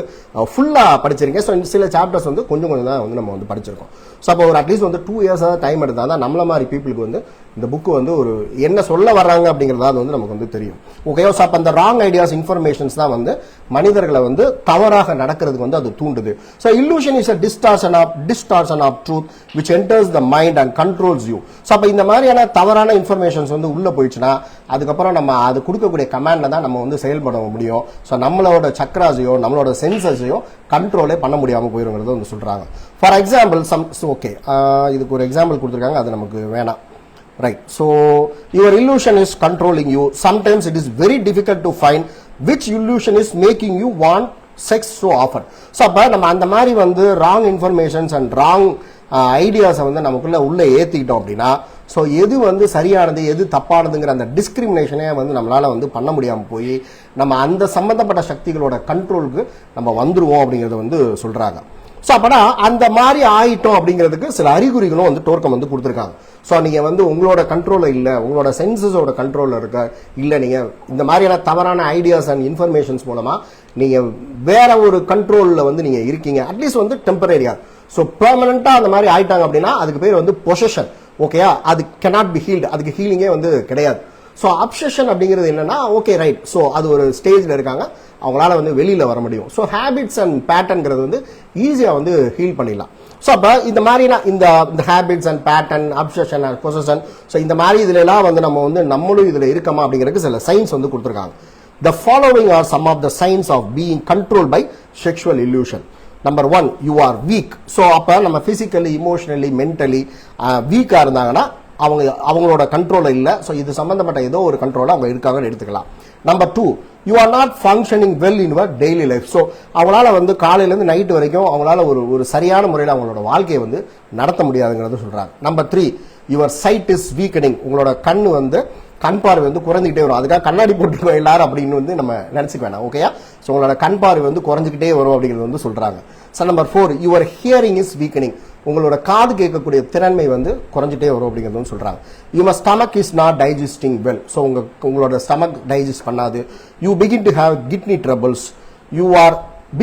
ஃபுல்லா படிச்சிருக்கேன். ஸோ சில சாப்டர்ஸ் வந்து கொஞ்சம் கொஞ்சம் தான் வந்து நம்ம வந்து படிச்சிருக்கோம். ஸோ அப்போ ஒரு அட்லீஸ்ட் வந்து 2 இயர்ஸ் டைம் எடுத்தா தான் நம்மள மாதிரி பீப்புளுக்கு வந்து இந்த புக்கு வந்து ஒரு என்ன சொல்ல வர்றாங்க அப்படிங்கிறதா வந்து நமக்கு வந்து தெரியும். ஓகே, ஸோ அப்போ அந்த ராங் ஐடியாஸ், இன்ஃபர்மேஷன்ஸ் தான் வந்து மனிதர்களை வந்து தவறாக நடக்கிறதுக்கு வந்து அது தூண்டுது. So illusion is a distortion of truth which enters the mind and controls you. So அப்போ இந்த மாதிரியான தவறான இன்ஃபர்மேஷன்ஸ் வந்து உள்ள போயிடுச்சுன்னா அதுக்கப்புறம் நம்ம அது கொடுக்கக்கூடிய கமாண்ட்ல தான் நம்ம வந்து செயல்பட முடியும். ஸோ நம்மளோட சக்கராஸையோ நம்மளோட சென்சஸையோ கண்ட்ரோலே பண்ண முடியாமல் போயிருங்கிறத வந்து சொல்றாங்க. ஃபார் எக்ஸாம்பிள் ஓகே, இதுக்கு ஒரு எக்ஸாம்பிள் கொடுத்துருக்காங்க, அது நமக்கு வேணாம். Right. So your illusion is controlling you. Sometimes it is very difficult to find which illusion is making you want sex so often. So அப்ப நம்ம அந்த மாதிரி வந்து ராங் இன்ஃபர்மேஷன்ஸ் அண்ட் ராங் ஐடியாஸை வந்து நமக்குள்ள உள்ள ஏத்திக்கிட்டோம் அப்படின்னா ஸோ எது வந்து சரியானது எது தப்பானதுங்கிற அந்த டிஸ்கிரிமினேஷனே வந்து நம்மளால வந்து பண்ண முடியாமல் போய் நம்ம அந்த சம்பந்தப்பட்ட சக்திகளோட கண்ட்ரோலுக்கு நம்ம வந்துருவோம் அப்படிங்கறத வந்து சொல்றாங்க. ஸோ அப்பனா அந்த மாதிரி ஆயிட்டோம் அப்படிங்கிறதுக்கு சில அறிகுறிகளும் வந்து டோர்க்கம் வந்து கொடுத்துருக்காங்க. ஸோ நீங்க வந்து உங்களோட கண்ட்ரோல இல்ல, உங்களோட சென்சஸோட கண்ட்ரோல்ல இருக்க இல்ல, நீங்க இந்த மாதிரியான தவறான ஐடியாஸ் அண்ட் இன்ஃபர்மேஷன்ஸ் மூலமா நீங்க வேற ஒரு கண்ட்ரோல்ல வந்து நீங்க இருக்கீங்க. அட்லீஸ்ட் வந்து டெம்பரரியா. ஸோ பெர்மனண்டா அந்த மாதிரி ஆயிட்டாங்க அப்படின்னா அதுக்கு பேர் வந்து பொசஷன். ஓகேயா, அது cannot be healed, அதுக்கு ஹீலிங்கே வந்து கிடையாது. ஸோ அப்சஷன் அப்படிங்கிறது என்னன்னா, ஓகே ரைட், ஸோ அது ஒரு ஸ்டேஜ்ல இருக்காங்க, அவங்களால வந்து வெளியில வர முடியும். ஸோ ஹேபிட்ஸ் அண்ட் பேட்டர்ன்ங்கிறது வந்து ஈஸியா வந்து ஹீல் பண்ணிடலாம். ஸோ அப்ப இந்த மாதிரினா இந்த habits and pattern, obsession and possession, so இந்த மாதிரி இதுல எல்லாம் வந்து நம்ம வந்து நம்மளும் இதுல இருக்கமா அப்படிங்கிறதுக்கு சில சைன்ஸ் வந்து கொடுத்துருக்காங்க. The following are some of the signs of being controlled by sexual illusion. Number 1, you are weak. So அப்ப நம்ம பிசிக்கலி, இமோஷனலி, மென்டலி வீக்கா இருந்தாங்கன்னா அவங்களோட கண்ட்ரோல இல்ல. ஸோ இது சம்பந்தப்பட்ட ஏதோ ஒரு கண்ட்ரோல அவங்க இருக்காங்கன்னு எடுத்துக்கலாம். Number 2, you are not functioning well in your daily life. So அவங்களால வந்து காலையிலேருந்து நைட்டு வரைக்கும் அவங்களால ஒரு சரியான முறையில் அவங்களோட வாழ்க்கையை வந்து நடத்த முடியாதுங்கிறது சொல்றாங்க. Number 3, your sight is weakening. உங்களோட கண் வந்து கண் பார்வை வந்து குறைஞ்சிக்கிட்டே வரும். அதுக்காக கண்ணாடி போட்டுருக்கோம் எல்லாரும் அப்படின்னு வந்து நம்ம நினைச்சுக்க வேணாம். ஓகேயா, ஸோ உங்களோட கண் பார்வை வந்து குறைஞ்சிக்கிட்டே வரும் அப்படிங்கிறது வந்து சொல்றாங்க. So number 4, your hearing is weakening. உங்களோட காது கேட்கக்கூடிய திறன்மை வந்து குறைஞ்சிட்டே வரும் அப்படிங்கிறது சொல்றாங்க. your stomach is not digesting well. So உங்களோட ஸ்டமக் டைஜஸ்ட் பண்ணாது. you begin to have kidney troubles. you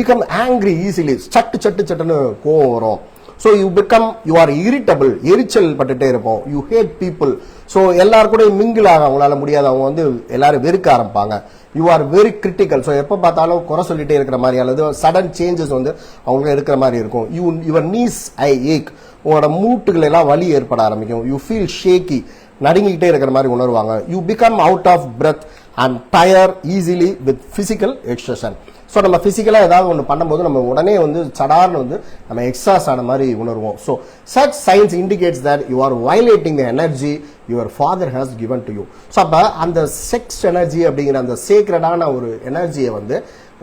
become angry easily. சட்டுன்னு கோவம் வரும். So you are irritable. எரிச்சல் பட்டுட்டே இருப்போம். you hate people. ஸோ எல்லாரும் கூட மிங்கிள் ஆக அவங்களால முடியாது, அவங்க வந்து எல்லாரும் வெறுக்க ஆரம்பிப்பாங்க. You are very critical. So எப்போ பார்த்தாலும் குறை சொல்லிட்டே இருக்கிற மாதிரி அல்லது சடன் சேஞ்சஸ் வந்து அவங்களுக்கு இருக்கிற மாதிரி இருக்கும். யுவர் நீஸ் ஐ ஏக். உங்களோட மூட்டுகள் எல்லாம் வலி ஏற்பட ஆரம்பிக்கும். You feel shaky. நடுங்கிக்கிட்டே இருக்கிற மாதிரி உணர்வாங்க. You become out of breath and tire easily with physical exertion. So நம்ம பிசிக்கலாக ஏதாவது ஒன்று பண்ணும்போது நம்ம உடனே வந்து சடார்னு வந்து நம்ம எக்ஸாஸ்ட் ஆன மாதிரி உணர்வோம். So such signs indicates that you are violating the energy your father has given to you. So அப்போ அந்த செக்ஸ் எனர்ஜி அப்படிங்கிற அந்த சேக்ரடான ஒரு எனர்ஜியை வந்து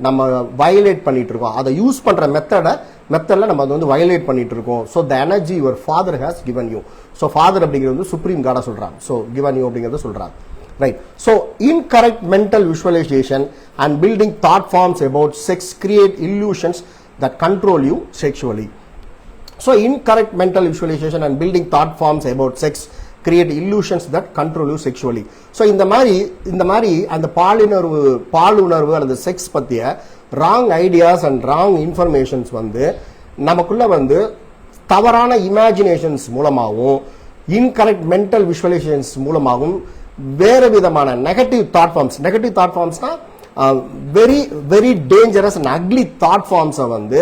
நம்ம வயலேட் பண்ணிட்டு இருக்கோம். அதை யூஸ் பண்ற மெத்தடில் நம்ம அதை வந்து வயலேட் பண்ணிட்டு இருக்கோம். So the energy your father has given you. So father அப்படிங்கிறது வந்து சுப்ரீம் காடா சொல்றாங்க. ஸோ கிவன் யூ அப்படிங்கிறத சொல்றாங்க. Right. So incorrect mental visualization and building thought forms about sex create illusions that control you sexually. So incorrect mental visualization and building thought forms about sex create illusions that control you sexually. So இந்த மாதிரி அந்த பாலுணர்வு அல்லது செக்ஸ் பத்திய wrong ideas and wrong informations வந்து நமக்குள்ள வந்து தவறான இமேஜினேஷன்ஸ் மூலமாகவும் இன்கரெக்ட் மென்டல் விஷுவலைசேஷன்ஸ் மூலமாகவும் வேறு விதமான நெகட்டிவ் தாட் ஃபார்ம்ஸ்னா very very dangerous and ugly thought ஃபார்ம்ஸை வந்து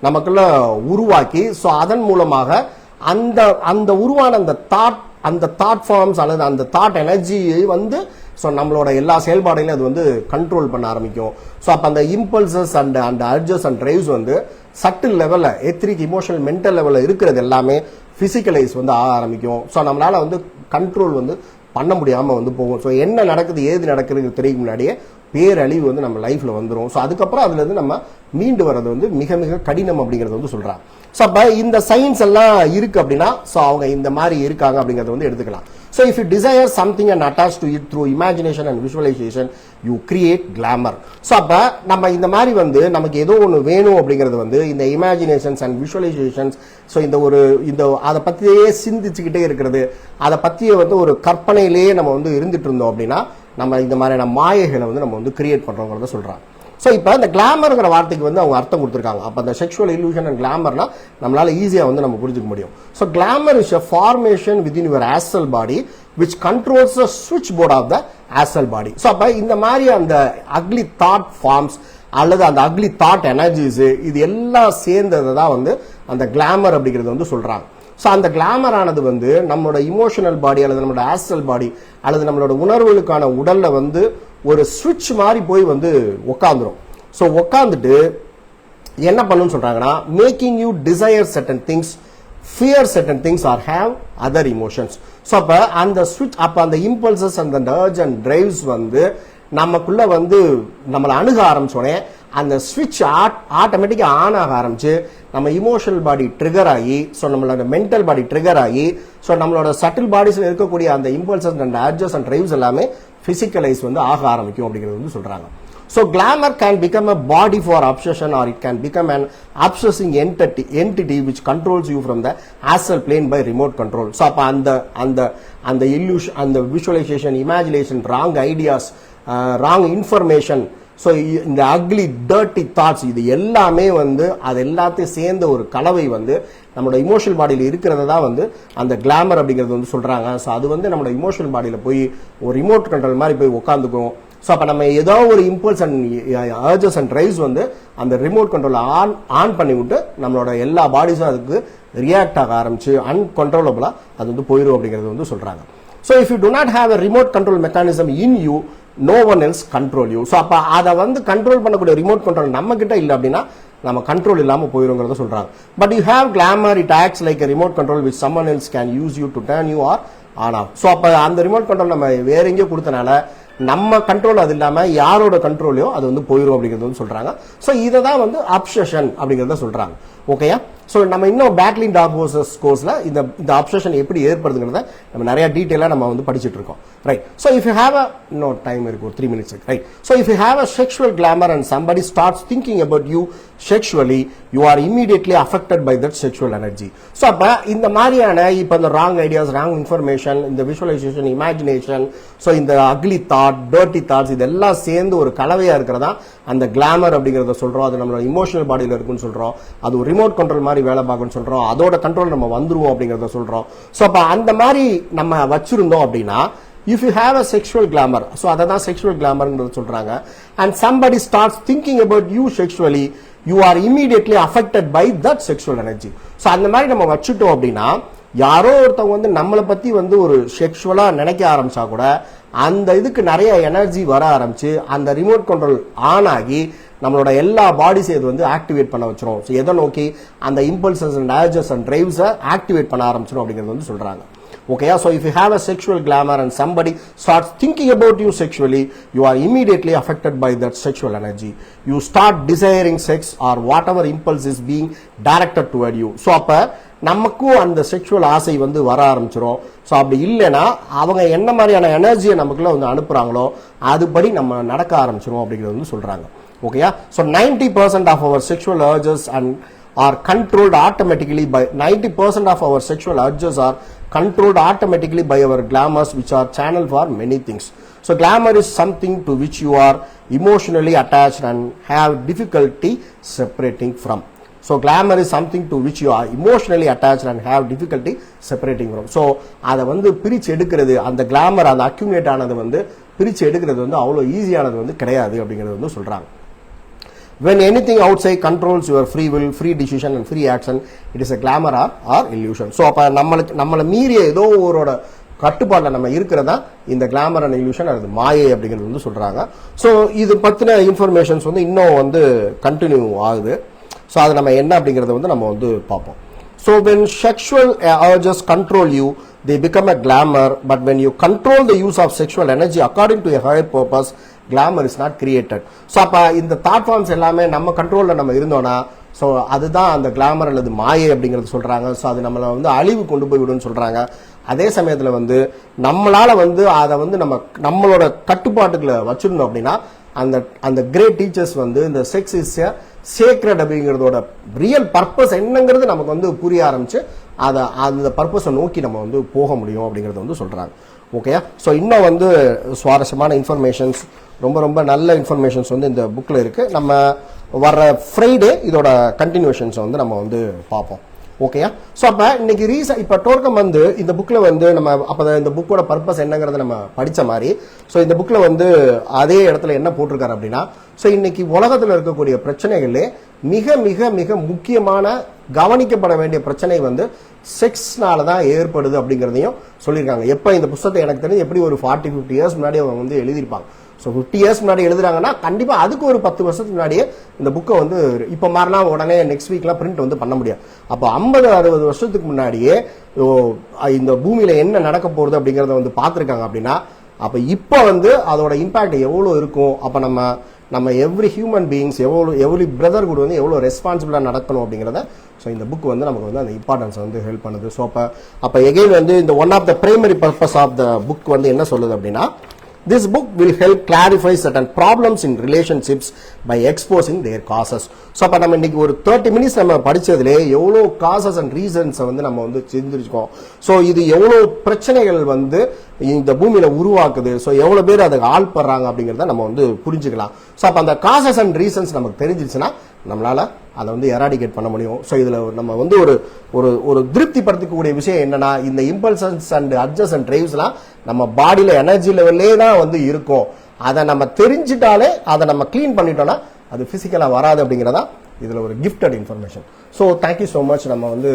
நமக்குள்ள உருவாக்கி ஸோ அதன் மூலமாக அந்த உருவான அந்த தாட் ஃபார்ம்ஸ் அல்லது அந்த தாட் எனர்ஜியை வந்து ஸோ நம்மளோட எல்லா செயல்பாடுகளையும் அது வந்து கண்ட்ரோல் பண்ண ஆரம்பிக்கும். ஸோ அப்போ அந்த impulses and urges and drives வந்து சட்டில் லெவலில் எத்ரிக் இமோஷனல் மென்டல் லெவலில் இருக்கிறது எல்லாமே பிசிக்கலைஸ் வந்து ஆக ஆரம்பிக்கும். ஸோ நம்மளால வந்து கண்ட்ரோல் வந்து பண்ண முடியாமல் வந்து போகும். ஸோ என்ன நடக்குது ஏது நடக்குதுன்னு தெரியும் முன்னாடியே பேரழிவு வந்து நம்ம லைஃப்ல வந்துடும். ஸோ அதுக்கப்புறம் அதுல இருந்து நம்ம மீண்டு வர்றது வந்து மிக மிக கடினம் அப்படிங்கறது வந்து சொல்றாங்க. ஸோ அப்ப இந்த சயின்ஸ் எல்லாம் இருக்கு அப்படின்னா ஸோ அவங்க இந்த மாதிரி இருக்காங்க அப்படிங்கறத வந்து எடுத்துக்கலாம். So if you desire something and attach to it through imagination and visualisation you create glamour. So அப்ப நம்ம இந்த மாதிரி வந்து நமக்கு ஏதோ ஒன்று வேணும் அப்படிங்கிறது வந்து இந்த இமேஜினேஷன்ஸ் அண்ட் விஷுவலைசேஷன்ஸ் ஸோ இந்த அதை பத்தியே சிந்திச்சுக்கிட்டே இருக்கிறது, அதை பத்திய வந்து ஒரு கற்பனையிலேயே நம்ம வந்து இருந்துட்டு இருந்தோம் அப்படின்னா நம்ம இந்த மாதிரியான மாயைகளை வந்து நம்ம வந்து கிரியேட் பண்றோங்கிறத சொல்றாங்க. ஸோ இப்போ இந்த கிளாமர்ங்கிற வார்த்தைக்கு வந்து அவங்க அர்த்தம் கொடுத்துருக்காங்க. அப்போ அந்த செக்ஷுவல் இல்யூஷன் அண்ட் கிளாமர்னா நம்மளால ஈஸியாக வந்து நம்ம புரிஞ்சுக்க முடியும். So glamour is a formation within your astral body which controls the switchboard of the astral body. So அப்போ இந்த மாதிரி அந்த அக்லி தாட் ஃபார்ம்ஸ் அல்லது அந்த அக்லி தாட் எனர்ஜிஸ் இது எல்லாம் சேர்ந்ததை தான் வந்து அந்த கிளாமர் அப்படிங்கிறது வந்து சொல்றாங்க. ஸோ அந்த கிளாமர் ஆனது வந்து நம்மளோட இமோஷனல் பாடி அல்லது நம்மளோட ஆஸ்ட்ரல் பாடி அல்லது நம்மளோட உணர்வுகளுக்கான உடல்ல வந்து ஒரு ஸ்விட்ச் மாதிரி போய் வந்து உட்காந்துரும். ஸோ உட்காந்துட்டு என்ன பண்ணுன்னு சொல்றாங்கன்னா making you desire certain things, fear certain things or have other emotions. So அப்ப அந்த ஸ்விட்ச் அப்ப அந்த இம்பல்சஸ் அந்த அர்ஜ் அண்ட் டிரைவ்ஸ் வந்து நமக்குள்ள வந்து நம்மளை அணுக ஆரம்பிச்சோடனே அந்த ஸ்விட்ச் ஆட்டோமேட்டிக்கா ஆன் ஆக ஆரம்பிச்சு நம்ம இமோஷனல் பாடி ட்ரிகர் ஆகி ஸோ நம்மளோட மென்டல் பாடி ட்ரிகர் ஆகி ஸோ நம்மளோட சட்டில் பாடிஸ்ல இருக்கக்கூடிய அந்த impulses and urges and drives எல்லாமே பிசிக்கலைஸ் வந்து ஆக ஆரம்பிக்கும் அப்படிங்கிறது வந்து சொல்றாங்க. So glamour can become a body for obsession or it can become an obsessing entity which controls you from the astral plane by remote control. So அப்ப அந்த illusion, அந்த visualization, imagination, wrong ideas, wrong information, so இந்த அக்லி டர்ட்டி தாட்ஸ் இது எல்லாமே வந்து அது எல்லாத்தையும் சேர்ந்த ஒரு கலவை வந்து நம்மளோட இமோஷனல் பாடியில் இருக்கிறத தான் வந்து அந்த கிளாமர் அப்படிங்கிறது வந்து சொல்றாங்க. ஸோ அது வந்து நம்மளோட இமோஷனல் பாடியில் போய் ஒரு ரிமோட் கண்ட்ரோல் மாதிரி போய் உட்காந்துக்கும். ஸோ அப்போ நம்ம ஏதோ ஒரு impulse and urges and drives வந்து அந்த ரிமோட் கண்ட்ரோல் ஆன் பண்ணி விட்டு நம்மளோட எல்லா பாடிஸும் அதுக்கு ரியாக்ட் ஆக ஆரம்பிச்சு அன்கண்ட்ரோலபிளா அது வந்து போயிடும் அப்படிங்கிறது வந்து சொல்றாங்க. So if you to not have a remote control mechanism in you no one else control you. So அப்போ அதை வந்து கண்ட்ரோல் பண்ணக்கூடிய ரிமோட் கண்ட்ரோல் நம்ம கிட்ட இல்லை அப்படின்னா நம்ம கண்ட்ரோல் இல்லாமல் போயிருங்கிறத சொல்றாங்க. But you have glamour, it acts like remote control which someone else can use you to turn you or on off. So அப்போ அந்த ரிமோட் கண்ட்ரோல் நம்ம வேற எங்கேயோ கொடுத்தனால நம்ம கண்ட்ரோல் அது இல்லாம யாரோட கண்ட்ரோலையோ அது வந்து போயிடும் அப்படிங்கிறது வந்து சொல்றாங்க. ஸோ இதை தான் வந்து அப்சஷன் அப்படிங்கிறத சொல்றாங்க. ஓகேயா? ஸோ நம்ம இன்னும் பேட்லிங் டாக் ஹோர்சஸ் கோர்ஸ்ல இந்த அப்சஷன் எப்படி ஏற்படுதுங்கிறத நம்ம நிறைய டீட்டெயிலாக நம்ம வந்து படிச்சுட்டு இருக்கோம். Right. So if you have இன்னும் டைம் இருக்கு ஒரு 3 minutes. Right. So if you have a sexual glamour and somebody starts thinking about you sexually you are immediately affected by that sexual energy. So அப்போ இந்த மாதிரியான இப்போ இந்த ராங் ஐடியாஸ், ராங் இன்ஃபர்மேஷன், இந்த விஷுவலைசேஷன், இமேஜினேஷன், ஸோ இந்த அக்லி தாட், டர்ட்டி தாட்ஸ் இதெல்லாம் சேர்ந்து ஒரு கலவையா இருக்கிறதா அந்த கிளாமர் அப்படிங்கிறத சொல்றோம். அது நம்மளோட இமோஷனல் பாடியில் இருக்குன்னு சொல்றோம். அது ஒரு ரிமோட் கண்ட்ரோல் மாதிரி வேலை பார்க்கணும்னு சொல்றோம். அதோட கண்ட்ரோல் நம்ம வந்துருவோம் அப்படிங்கறத சொல்றோம். சோ அப்ப அந்த மாதிரி நம்ம வச்சிருந்தோம் அப்படின்னா if you have a sexual glamour, so அததான் sexual glamourங்கிறது சொல்றாங்க. and somebody starts thinking about you sexually, you are immediately affected by that sexual energy. so அந்த மாதிரி நம்ம வச்சுட்டோம் அப்படின்னா யாரோ ஒருத்தவங்க வந்து நம்மளை பத்தி வந்து ஒரு செக்ஷுவலா நினைக்க ஆரம்பிச்சா கூட அந்த இதுக்கு நிறைய எனர்ஜி வர ஆரம்பிச்சு அந்த ரிமோட் கண்ட்ரோல் ஆன் ஆகி நம்மளோட எல்லா பாடிஸ் இது வந்து ஆக்டிவேட் பண்ண வச்சிரும். ஸோ எதை நோக்கி அந்த இம்பல்சஸ் அண்ட் அர்ஜஸ் அண்ட் டிரைவ்ஸை ஆக்டிவேட் பண்ண ஆரம்பிச்சிடும் அப்படிங்கிறது வந்து சொல்றாங்க. Okay, so if you have a sexual glamour and somebody starts thinking about you sexually, you are immediately affected by that sexual energy. You start desiring sex or whatever impulse is being directed toward you. So அப்ப நமக்கும் அந்த செக்ஷுவல் ஆசை வந்து வர ஆரம்பிச்சிடும். ஸோ அப்படி இல்லைன்னா அவங்க என்ன மாதிரியான எனர்ஜியை நமக்குள்ள வந்து அனுப்புறாங்களோ அதுபடி நம்ம நடக்க ஆரம்பிச்சிடும் அப்படிங்கிறது வந்து சொல்றாங்க. ஓகேயா? So 90% of our sexual urges and are controlled automatically by 90% of our sexual urges are controlled automatically by our glamours, which are channeled for many things. So glamour is something to which you are emotionally attached and have difficulty separating from. So glamour is something to which you are emotionally attached and have difficulty separating from. So அதை வந்து பிரிச்சு எடுக்கிறது, அந்த glamour அந்த அக்யூமுலேட் ஆனது வந்து பிரிச்சு எடுக்கிறது வந்து அவ்வளோ ஈஸியானது வந்து கிடையாது அப்படிங்கிறது வந்து சொல்றாங்க. When anything outside controls your free will, free decision and free action, it is a glamour or illusion. So அப்ப நம்மளை மீறிய ஏதோ ஒருவரோட கட்டுப்பாட்டில் நம்ம இருக்கிறதா இந்த கிளாமர் அண்ட் இல்யூஷன் அது மாயை அப்படிங்கிறது வந்து சொல்றாங்க. ஸோ இது பத்தின இன்ஃபர்மேஷன்ஸ் வந்து இன்னும் வந்து கண்டினியூ ஆகுது. ஸோ அது நம்ம என்ன அப்படிங்கிறத வந்து நம்ம வந்து பார்ப்போம். So when sexual urges control you, they become a glamour. But when you control the use of sexual energy according to a higher purpose, glamour is not created. So அப்ப இந்த தாட் ஃபார்ம்ஸ் எல்லாமே நம்ம கண்ட்ரோல்ல நம்ம இருந்தோம்னா ஸோ அதுதான் அந்த கிளாமர் அல்லது மாயை அப்படிங்கிறது சொல்றாங்க. ஸோ அது நம்மளை வந்து அழிவு கொண்டு போய் விடுன்னு சொல்றாங்க. அதே சமயத்துல வந்து நம்மளால வந்து அதை வந்து நம்மளோட கட்டுப்பாட்டுக்குள்ள வச்சிருந்தோம் அப்படின்னா அந்த அந்த கிரேட் டீச்சர்ஸ் வந்து இந்த செக்ஸ் இஸ் சேக்ரெட் அப்படிங்கிறதோட ரியல் பர்பஸ் என்னங்கிறது நமக்கு வந்து புரிய ஆரம்பிச்சு அதை அந்த பர்பஸை நோக்கி நம்ம வந்து போக முடியும் அப்படிங்கறத வந்து சொல்றாங்க. ஓகே, ஸோ இன்னும் வந்து சுவாரஸ்யமான இன்ஃபர்மேஷன்ஸ் ரொம்ப ரொம்ப நல்ல இன்ஃபர்மேஷன்ஸ் வந்து இந்த புக்கில் இருக்கு. நம்ம வர்ற ஃப்ரைடே இதோட கண்டினியூஷன்ஸை வந்து நம்ம வந்து பார்ப்போம். ஓகேயா? ஸோ அப்போ இன்னைக்கு இப்போ டோர்க்கம் வந்து இந்த புக்கில் வந்து நம்ம அப்போ இந்த புக்கோட பர்பஸ் என்னங்கிறத நம்ம படித்த மாதிரி ஸோ இந்த புக்கில் வந்து அதே இடத்துல என்ன போட்டிருக்காரு அப்படின்னா ஸோ இன்னைக்கு உலகத்தில் இருக்கக்கூடிய பிரச்சனைகளே மிக மிக மிக முக்கியமான கவனிக்கப்பட வேண்டிய பிரச்சனை வந்து செக்ஸ்னால தான் ஏற்படுது அப்படிங்கிறதையும் சொல்லியிருக்காங்க. எப்போ இந்த புத்தகத்தை எனக்கு தெரிஞ்சு எப்படி ஒரு 40-50 இயர்ஸ் முன்னாடி அவங்க வந்து எழுதியிருப்பாங்க. ஸோ 50 இயர்ஸ் முன்னாடி எழுதுறாங்கன்னா கண்டிப்பாக அதுக்கு ஒரு 10 வருஷத்துக்கு முன்னாடியே இந்த புக்கை வந்து இப்போ மாதிரினா உடனே நெக்ஸ்ட் வீக்லாம் பிரிண்ட் வந்து பண்ண முடியாது. அப்போ 50-60 வருஷத்துக்கு முன்னாடியே இந்த பூமியில என்ன நடக்க போகுது அப்படிங்கிறத வந்து பார்த்துருக்காங்க அப்படின்னா அப்போ இப்போ வந்து அதோட இம்பாக்ட் எவ்வளோ இருக்கும். அப்போ நம்ம every human beings every brother கூட வந்து எவ்வளோ ரெஸ்பான்சிபிளாக நடக்கணும் அப்படிங்கிறத ஸோ இந்த புக் வந்து நமக்கு வந்து அந்த இம்பார்ட்டன்ஸ் வந்து ஹெல்ப் பண்ணுது. ஸோ அப்போ எகெயின் வந்து இந்த one of the primary purpose of the book வந்து என்ன சொல்லுது அப்படின்னா this book will help clarify certain problems in relationships by exposing their causes. So அப்போ நம்ம இன்னைக்கு ஒரு 30 மினிட்ஸ் நம்ம படிச்சதுலே எவ்வளோ காசஸ் அண்ட் ரீசன்ஸை வந்து நம்ம வந்து தெரிஞ்சிருக்கோம். ஸோ இது எவ்வளோ பிரச்சனைகள் வந்து இந்த பூமியில உருவாக்குது, ஸோ எவ்வளோ பேர் அதுக்கு ஆள்படுறாங்க அப்படிங்கிறத நம்ம வந்து புரிஞ்சுக்கலாம். ஸோ அப்போ அந்த காசஸ் அண்ட் ரீசன்ஸ் நமக்கு தெரிஞ்சிருச்சுன்னா நம்மளால அதை வந்து எராடிகேட் பண்ண முடியும். ஸோ இதில் நம்ம வந்து ஒரு திருப்திப்படுத்தக்கூடிய விஷயம் என்னன்னா இந்த இம்பல்சன்ஸ் அண்ட் அட்ஜஸ் அண்ட் டிரைவ்ஸ்லாம் நம்ம பாடியில எனர்ஜி லெவல்லே தான் வந்து இருக்கும். அதை நம்ம தெரிஞ்சிட்டாலே அதை நம்ம கிளீன் பண்ணிட்டோம்னா அது பிசிக்கலா வராது அப்படிங்கிறதா இதுல ஒரு gifted information. So thank you so much. நம்ம வந்து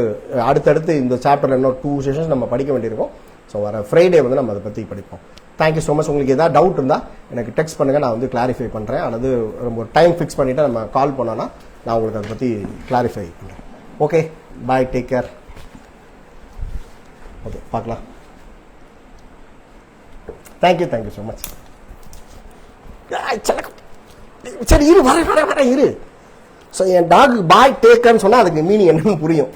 அடுத்தடுத்து இந்த சாப்டர்ல இன்னும் 2 செஷன்ஸ் நம்ம படிக்க வேண்டியிருக்கோம். ஸோ வர ஃப்ரைடே வந்து நம்ம அதை பற்றி படிப்போம். Thank you so much. உங்களுக்கு ஏதாவது டவுட் இருந்தால் எனக்கு டெக்ஸ்ட் பண்ணுங்க, நான் வந்து கிளாரிஃபை பண்ணுறேன். அல்லது ரொம்ப டைம் ஃபிக்ஸ் பண்ணிவிட்டு நம்ம கால் பண்ணோன்னா நான் உங்களுக்கு அதை பற்றி கிளாரிஃபை பண்ணுறேன். ஓகே, பாய், டேக் கேர். ஓகே, பார்க்கலாம். Thank you so much. சரி, இரு, வர இரு. ஸோ என் டாக் பாய் டேக்கர்னு சொன்னால் அதுக்கு மீனிங் என்னன்னு புரியும்.